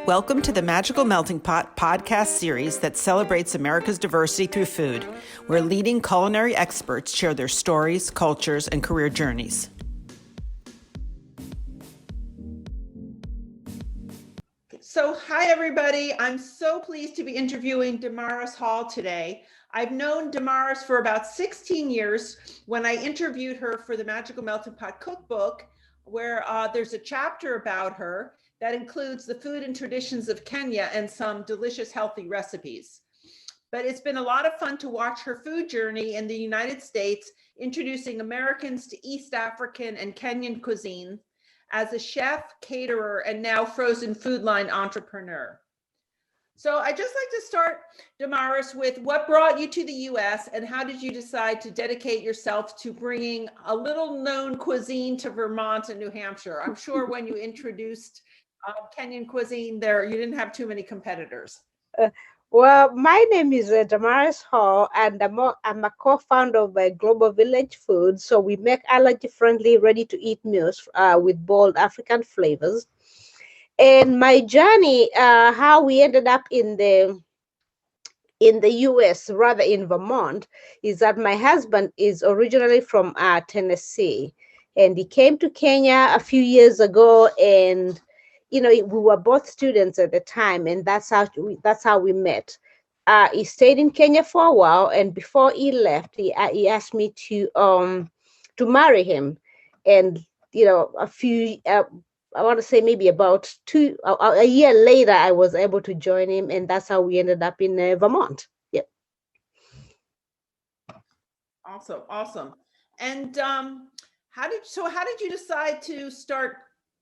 Welcome to the Magical Melting Pot podcast series that celebrates America's diversity through food, where leading culinary experts share their stories, cultures, and career journeys. So, hi everybody. I'm so pleased to be interviewing Damaris Hall today. I've known Damaris for about 16 years when I interviewed her for the Magical Melting Pot cookbook, where there's a chapter about her that includes the food and traditions of Kenya and some delicious, healthy recipes. But it's been a lot of fun to watch her food journey in the United States, introducing Americans to East African and Kenyan cuisine as a chef, caterer, and now frozen food line entrepreneur. So I'd just like to start, Damaris, with what brought you to the US and how did you decide to dedicate yourself to bringing a little known cuisine to Vermont and New Hampshire? I'm sure when you introduced Kenyan cuisine there, you didn't have too many competitors. Well, my name is Damaris Hall, and I'm a co-founder of Global Village Foods. So we make allergy-friendly, ready-to-eat meals with bold African flavors. And my journey, how we ended up in the U.S., rather in Vermont, is that my husband is originally from Tennessee, and he came to Kenya a few years ago, and we were both students at the time, and that's how we met. He stayed in Kenya for a while, and before he left, he asked me to marry him, and I want to say maybe about a year later, I was able to join him, and that's how we ended up in Vermont. Yep. Awesome. And how did you decide to start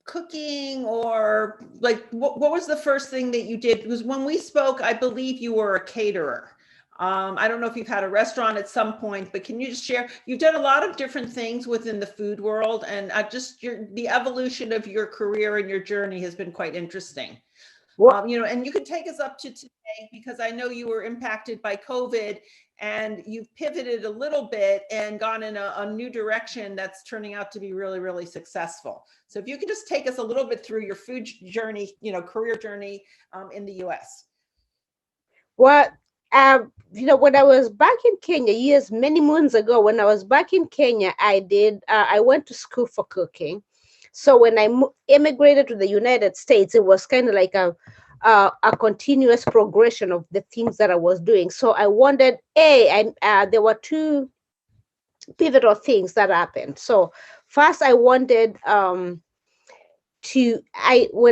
cooking, or like what was the first thing that you did? Because when we spoke, I believe you were a caterer. I don't know if you've had a restaurant at some point, but can you just share? You've done a lot of different things within the food world, and the evolution of your career and your journey has been quite interesting. And you can take us up to today, because I know you were impacted by COVID and you've pivoted a little bit and gone in a new direction that's turning out to be really, really successful. So if you could just take us a little bit through your food journey, career journey in the US. Well, when I was back in Kenya many moons ago, when I was back in Kenya, I went to school for cooking. So when I immigrated to the United States, it was kind of like a continuous progression of the things that I was doing. So I wanted, there were two pivotal things that happened. So first, I wanted when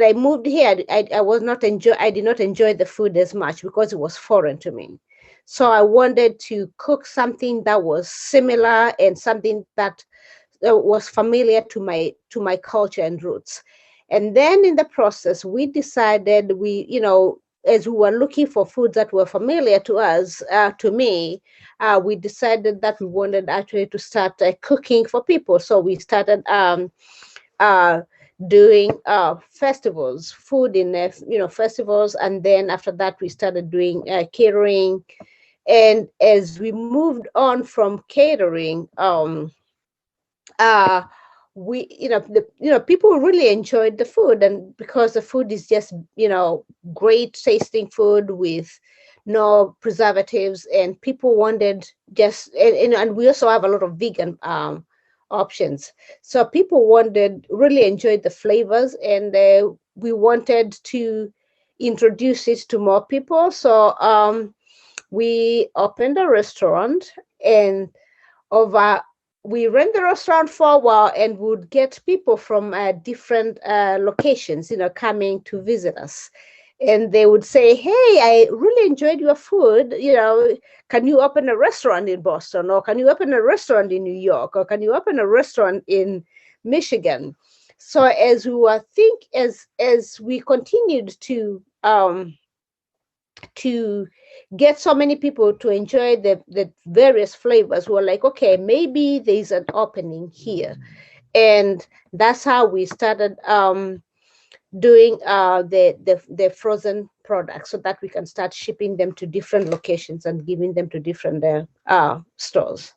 I moved here, I did not enjoy the food as much because it was foreign to me. So I wanted to cook something that was similar and something that was familiar to my culture and roots. And then in the process, we decided as we were looking for foods that were familiar to us, to me, we decided that we wanted actually to start cooking for people. So we started doing festivals, food in festivals, and then after that we started doing catering. And as we moved on from catering, people really enjoyed the food, and because the food is just great tasting food with no preservatives, and people wanted and we also have a lot of vegan options. So people really enjoyed the flavors, and we wanted to introduce it to more people. So we opened a restaurant, and we ran the restaurant for a while, and would get people from different locations, coming to visit us. And they would say, "Hey, I really enjoyed your food. Can you open a restaurant in Boston, or can you open a restaurant in New York, or can you open a restaurant in Michigan?" So as we continued to get so many people to enjoy the various flavors, we were like, okay, maybe there's an opening here. And that's how we started doing the frozen products, so that we can start shipping them to different locations and giving them to different stores.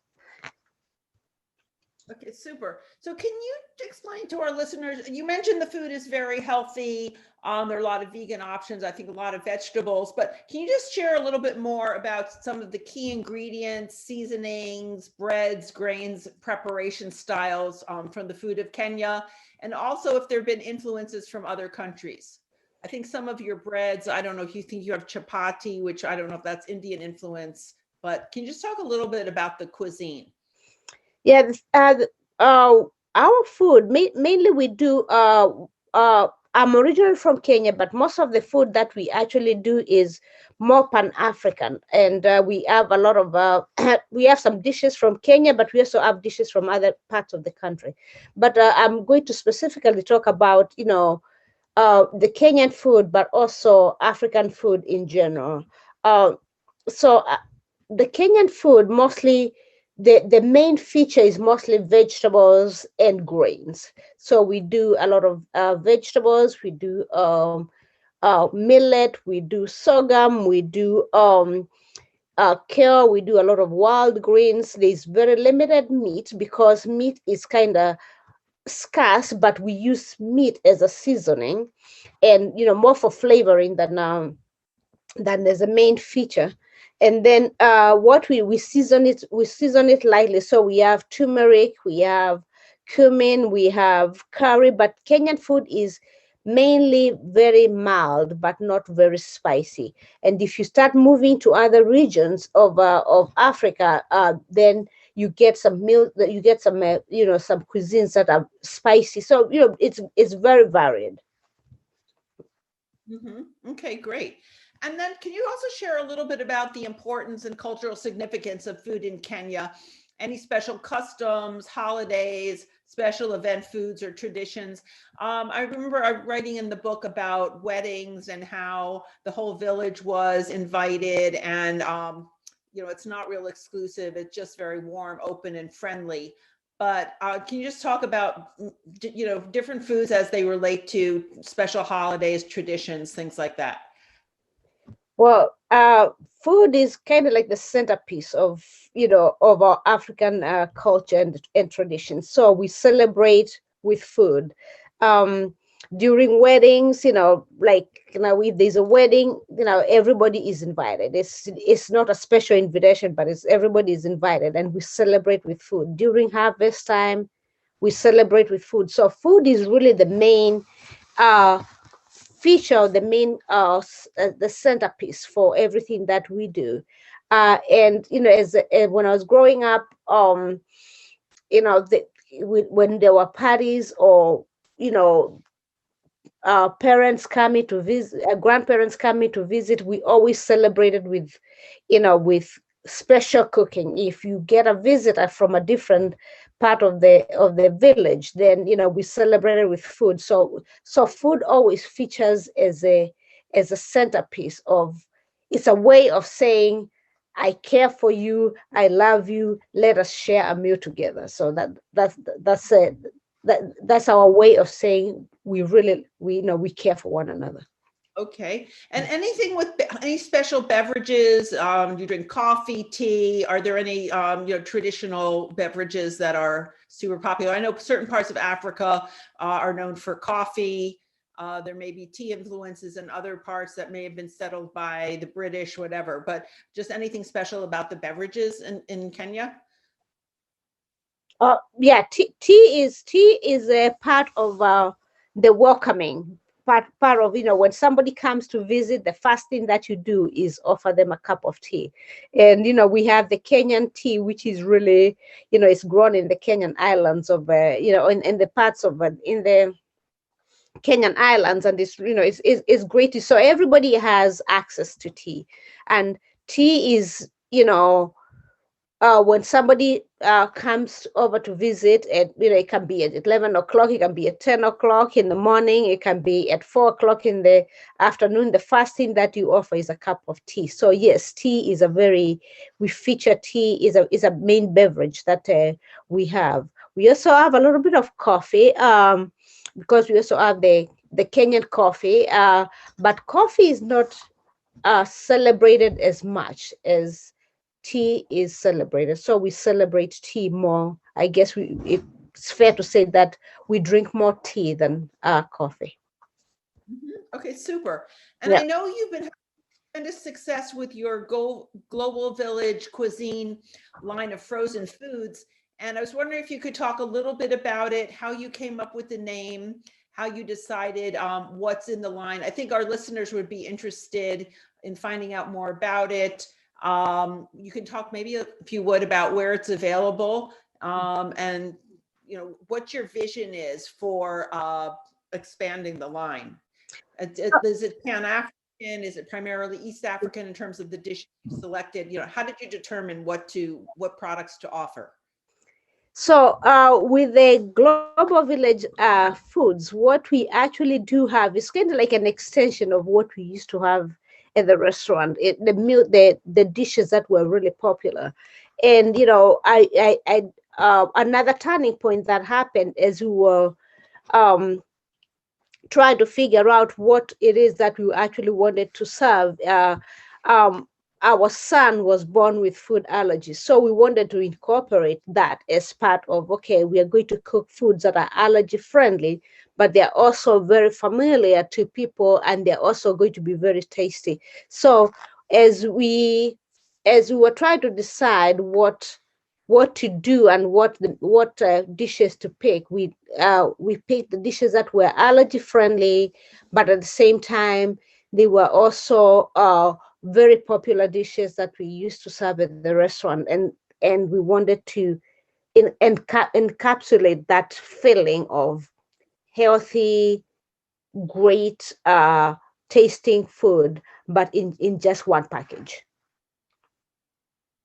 Okay, super. So can you explain to our listeners, you mentioned the food is very healthy. There are a lot of vegan options, I think a lot of vegetables, but can you just share a little bit more about some of the key ingredients, seasonings, breads, grains, preparation styles from the food of Kenya? And also if there have been influences from other countries. I think some of your breads, I don't know if you think you have chapati, which I don't know if that's Indian influence, but can you just talk a little bit about the cuisine? Yeah, our food mainly we do. I'm originally from Kenya, but most of the food that we actually do is more Pan-African, and we have a lot of we have some dishes from Kenya, but we also have dishes from other parts of the country. But I'm going to specifically talk about the Kenyan food, but also African food in general. Uh, so the Kenyan food mostly the main feature is mostly vegetables and grains. So we do a lot of vegetables. We do millet. We do sorghum. We do kale. We do a lot of wild greens. There's very limited meat because meat is kind of scarce, but we use meat as a seasoning, and more for flavoring than as a main feature. And then what we season it lightly. So we have turmeric, we have cumin, we have curry, but Kenyan food is mainly very mild but not very spicy. And if you start moving to other regions of Africa, then you get some some cuisines that are spicy. So it's very varied. Okay, great. And then can you also share a little bit about the importance and cultural significance of food in Kenya? Any special customs, holidays, special event foods or traditions? I remember writing in the book about weddings and how the whole village was invited, and it's not real exclusive. It's just very warm, open, and friendly. But can you just talk about, different foods as they relate to special holidays, traditions, things like that? Well, food is kind of like the centerpiece of our African culture and tradition. So we celebrate with food. During weddings, if there's a wedding, everybody is invited. It's not a special invitation, but it's everybody is invited, and we celebrate with food. During harvest time, we celebrate with food. So food is really the main feature, the main the centerpiece for everything that we do. And as when I was growing up, when there were parties, or parents coming to visit, grandparents coming to visit, we always celebrated with special cooking. If you get a visitor from a different part of the village, then we celebrated with food. So food always features as a centerpiece of. It's a way of saying, I care for you, I love you, let us share a meal together. So that's it. That's our way of saying we care for one another. Okay. And anything with any special beverages? You drink coffee, tea? Are there any traditional beverages that are super popular? I know certain parts of Africa are known for coffee. There may be tea influences in other parts that may have been settled by the British, whatever, but just anything special about the beverages in Kenya? Yeah, tea is a part of the welcoming part of, when somebody comes to visit, the first thing that you do is offer them a cup of tea. And we have the Kenyan tea, which is really, it's grown in the Kenyan islands of in the parts of in the Kenyan islands, and it's great. So everybody has access to tea, and tea is when somebody comes over to visit, and it can be at 11 o'clock, it can be at 10 o'clock in the morning, it can be at 4 o'clock in the afternoon. The first thing that you offer is a cup of tea. So yes, tea is we feature tea is a main beverage that we have. We also have a little bit of coffee, because we also have the Kenyan coffee, but coffee is not celebrated as much as tea is celebrated. So we celebrate tea more. I guess it's fair to say that we drink more tea than coffee. Okay, super. And Yeah. I know you've been having tremendous success with your Global Village Cuisine line of frozen foods. And I was wondering if you could talk a little bit about it, how you came up with the name, how you decided what's in the line. I think our listeners would be interested in finding out more about it. You can talk maybe, if you would, about where it's available, and what your vision is for expanding the line. Is it Pan-African? Is it primarily East African in terms of the dish you selected? How did you determine what products to offer? So with the Global Village foods, what we actually do have is kind of like an extension of what we used to have at the restaurant. The dishes that were really popular, and another turning point that happened as we were um, trying to figure out what it is that we actually wanted to serve. Um, our son was born with food allergies, so we wanted to incorporate that as part of, okay, we are going to cook foods that are allergy friendly, but they're also very familiar to people, and they're also going to be very tasty. So as we were trying to decide what to do and what dishes to pick, we picked the dishes that were allergy friendly, but at the same time they were also very popular dishes that we used to serve at the restaurant, and we wanted to encapsulate that feeling of healthy, great tasting food, but in just one package.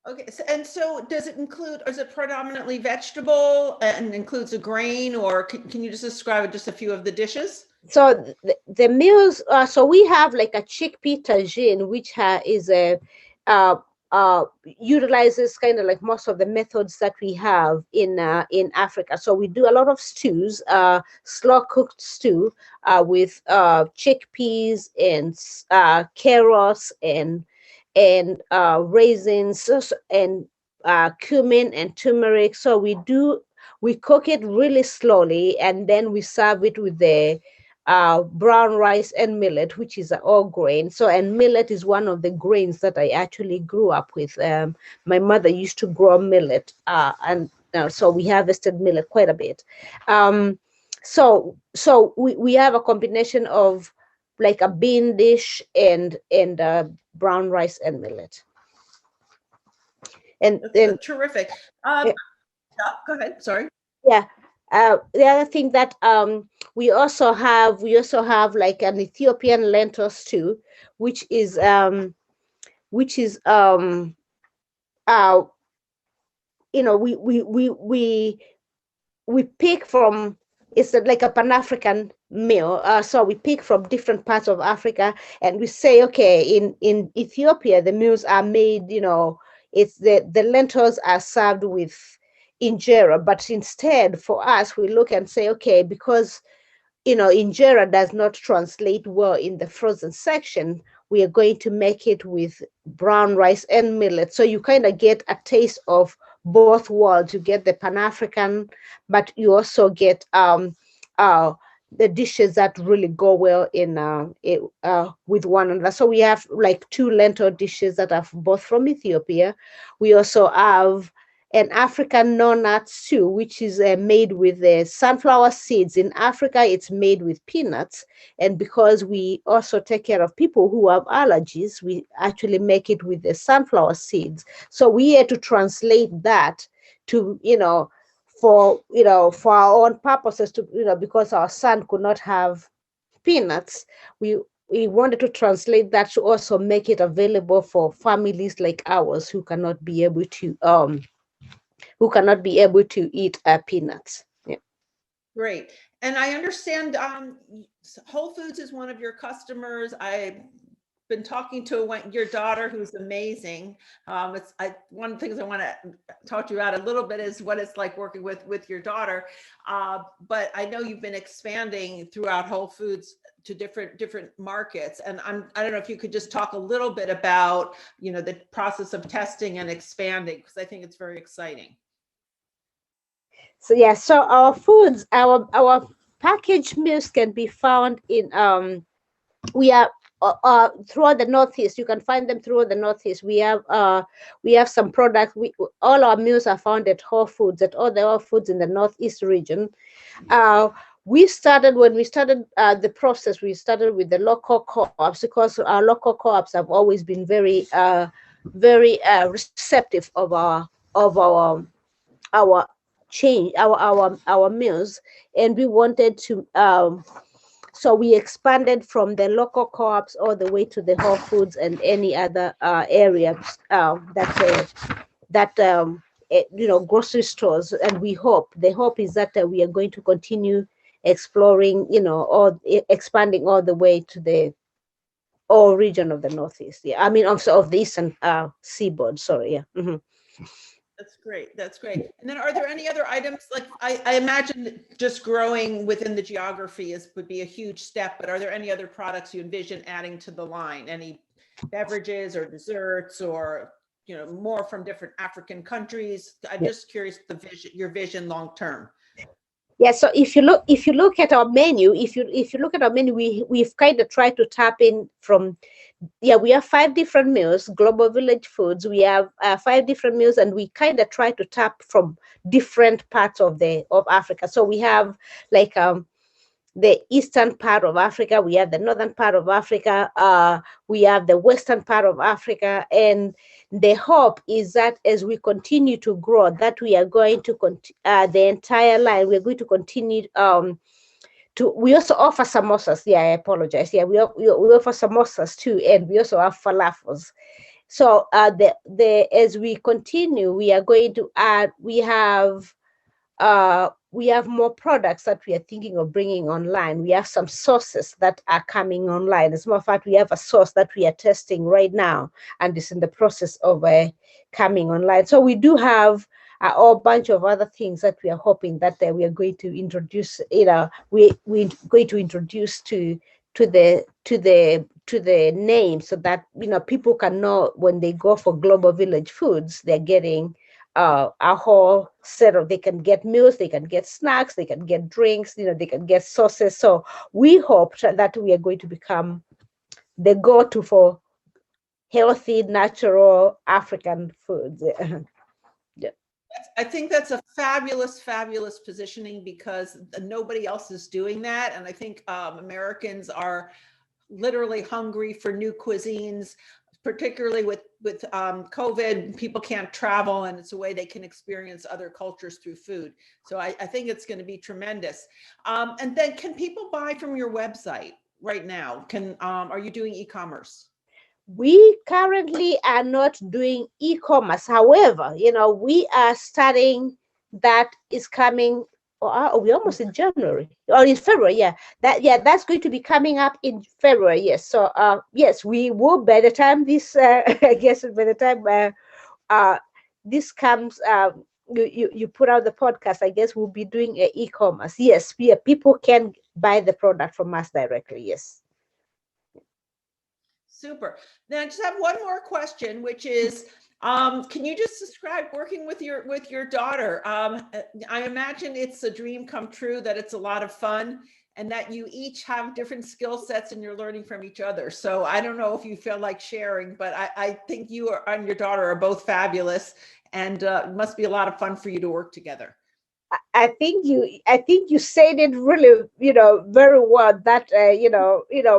Okay, so does it include, or is it predominantly vegetable and includes a grain, or can you just describe just a few of the dishes? So the meals, so we have like a chickpea tagine, which is a uh, utilizes kind of like most of the methods that we have in Africa. So we do a lot of stews, slow cooked stew with chickpeas and carrots and raisins and cumin and turmeric. So we cook it really slowly, and then we serve it with the brown rice and millet, which is all grain. So, and millet is one of the grains that I actually grew up with. My mother used to grow millet, and so we harvested millet quite a bit. So we have a combination of like a bean dish and brown rice and millet. And then Terrific. Go ahead. Sorry. yeah, the other thing that we also have like an Ethiopian lentil stew, which is which is uh we pick from, it's like a Pan-African meal. So we pick from different parts of Africa, and we say, okay, in Ethiopia, the meals are made, it's the lentils are served with injera, but instead for us, we look and say, okay, because injera does not translate well in the frozen section, we are going to make it with brown rice and millet. So you kind of get a taste of both worlds. You get the Pan-African, but you also get the dishes that really go well with one another. So we have like two lentil dishes that are both from Ethiopia. We also have an African no-nut stew, which is made with sunflower seeds. In Africa, it's made with peanuts. And because we also take care of people who have allergies, we actually make it with the sunflower seeds. So we had to translate that to, for our own purposes, to, because our son could not have peanuts, we wanted to translate that to also make it available for families like ours who cannot be able to eat peanuts. Yeah. Great. And I understand Whole Foods is one of your customers. I've been talking to your daughter, who's amazing. One of the things I want to talk to you about a little bit is what it's like working with your daughter. But I know you've been expanding throughout Whole Foods to different markets. And I don't know if you could just talk a little bit about, the process of testing and expanding, because I think it's very exciting. So yeah, so our foods, our packaged meals can be found in we are throughout the Northeast. You can find them throughout the Northeast. We have some products. All our meals are found at Whole Foods, at all the Whole Foods in the Northeast region. uh, we started when we started the process. We started with the local co-ops, because our local co-ops have always been very receptive of our change, our meals. And we wanted to so we expanded from the local co-ops all the way to the Whole Foods and any other areas that grocery stores. And the hope is that we are going to continue exploring, or expanding all the way to the all region of the Northeast. Yeah, I mean, also of the eastern seaboard. Sorry, yeah. That's great. That's great. And then are there any other items, like I imagine that just growing within the geography would be a huge step, but are there any other products you envision adding to the line? Any beverages or desserts, or more from different African countries? I'm just curious your vision long term. Yeah, so if you look at our menu, if you look at our menu, we've kind of tried to tap in from, we have 5 different meals, Global Village Foods. We have 5 different meals, and we kind of try to tap from different parts of Africa. So we have like the eastern part of Africa, we have the northern part of Africa, we have the western part of Africa. And the hope is that as we continue to grow, that we are going to the entire line, we're going to continue we also offer samosas. Yeah, I apologize. Yeah, we offer samosas too, and we also have falafels. So as we continue, we are going to add, we have more products that we are thinking of bringing online. We have some sauces that are coming online. As a matter of fact, we have a sauce that we are testing right now, and it's in the process of coming online. So we do have a whole bunch of other things that we are hoping that we are going to introduce. We're going to introduce to the name, so that people can know when they go for Global Village Foods, they're getting a whole set of, they can get meals, they can get snacks, they can get drinks, they can get sauces. So we hope that we are going to become the go-to for healthy, natural African foods. Yeah. I think that's a fabulous, fabulous positioning, because nobody else is doing that. And I think Americans are literally hungry for new cuisines, particularly with COVID. People can't travel, and it's a way they can experience other cultures through food. So I think it's going to be tremendous. And then, can people buy from your website right now? Are you doing e-commerce? We currently are not doing e-commerce. However, we are starting. That is coming. We're almost in January or in February. That's going to be coming up in February. Yes. So yes, we will, by the time this I guess by the time this comes, you put out the podcast, I guess we'll be doing e-commerce. Yes, people can buy the product from us directly. Yes. Super. Then I just have one more question, which is, can you just describe working with your daughter? I imagine it's a dream come true, that it's a lot of fun, and that you each have different skill sets and you're learning from each other. So I don't know if you feel like sharing, but I think you and your daughter are both fabulous, and it must be a lot of fun for you to work together. I think you said it really, very well, that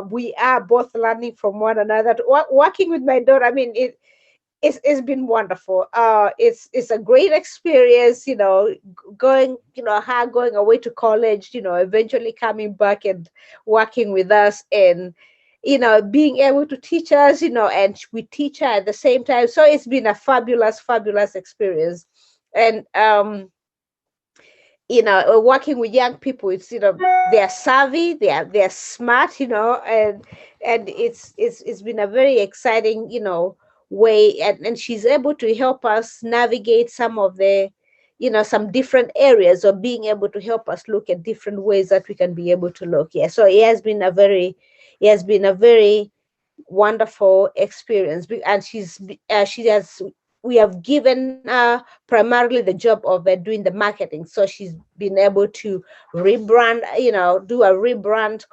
we are both learning from one another. Working with my daughter, I mean, it's been wonderful. It's a great experience, going, her going away to college, eventually coming back and working with us, and being able to teach us, and we teach her at the same time. So it's been a fabulous, fabulous experience. And working with young people, it's, they're savvy, they're smart, and it's been a very exciting, way, and she's able to help us navigate some of the, some different areas, or being able to help us look at different ways that we can be able to look. Yeah, so it has been a very wonderful experience. And have given primarily the job of doing the marketing. So she's been able to rebrand, do a rebrand,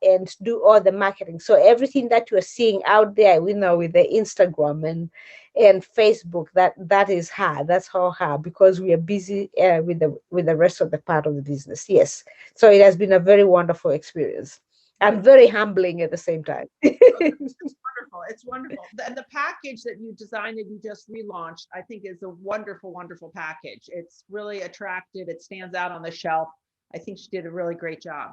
and do all the marketing. So everything that you're seeing out there, with the Instagram and Facebook, that is her. That's how her, because we are busy with the rest of the part of the business. Yes. So it has been a very wonderful experience and very humbling at the same time. It's wonderful. And the package that you designed and you just relaunched, I think is a wonderful, wonderful package. It's really attractive. It stands out on the shelf. I think she did a really great job.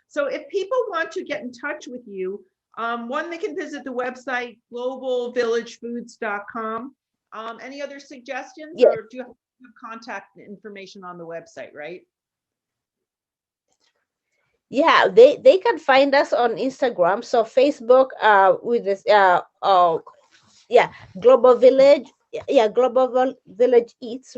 So if people want to get in touch with you, one, they can visit the website, globalvillagefoods.com. Any other suggestions? Yes. Or do you have contact information on the website, right? Yeah, they can find us on Instagram. So Facebook, with this Global Village, Global Village Eats.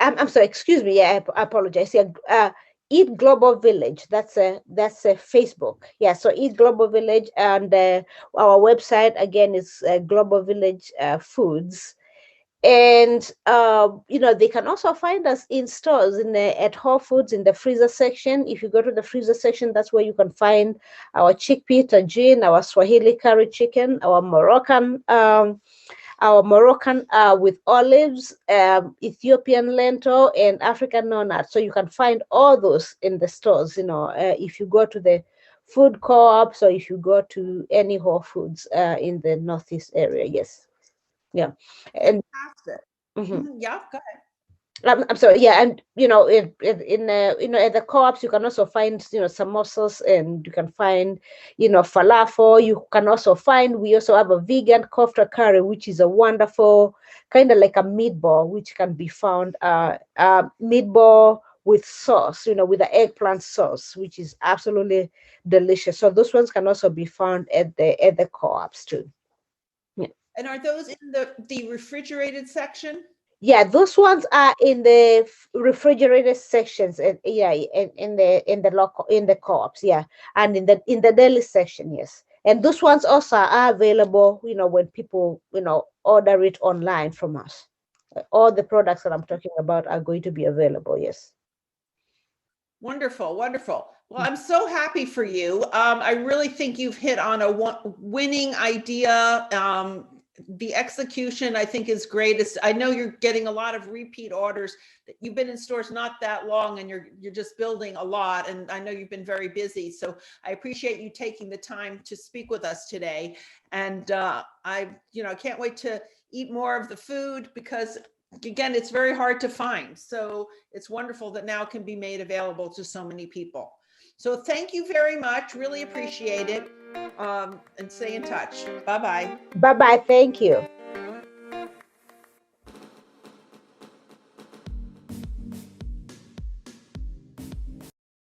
I'm sorry, excuse me. Yeah, I apologize. Yeah, Eat Global Village. That's a Facebook. Yeah, so Eat Global Village, and our website again is Global Village Foods. And they can also find us in stores at Whole Foods in the freezer section. If you go to the freezer section, that's where you can find our chickpea tagine, our Swahili curry chicken, our Moroccan with olives, Ethiopian lentil, and African nonut. So you can find all those in the stores. If you go to the food co-ops, or if you go to any Whole Foods in the Northeast area. Yes. Yeah. And Yeah, go ahead. I'm sorry. Yeah, and at the co-ops, you can also find samosas, and you can find falafel. You can also find, we also have a vegan kofta curry, which is a wonderful kind of like a meatball, which can be found meatball with sauce, with the eggplant sauce, which is absolutely delicious. So those ones can also be found at the co-ops too. Yeah. And are those in the refrigerated section? Yeah, those ones are in the refrigerated sections, and in the co-ops, yeah, and in the deli section, yes. And those ones also are available, when people order it online from us. All the products that I'm talking about are going to be available, yes. Wonderful, wonderful. Well, I'm so happy for you. I really think you've hit on a winning idea. The execution, I think, is great. I know you're getting a lot of repeat orders. You've been in stores not that long, and you're just building a lot. And I know you've been very busy. So I appreciate you taking the time to speak with us today. And I can't wait to eat more of the food, because again, it's very hard to find. So it's wonderful that now can be made available to so many people. So thank you very much. Really appreciate it. And stay in touch. Bye-bye. Bye-bye. Thank you.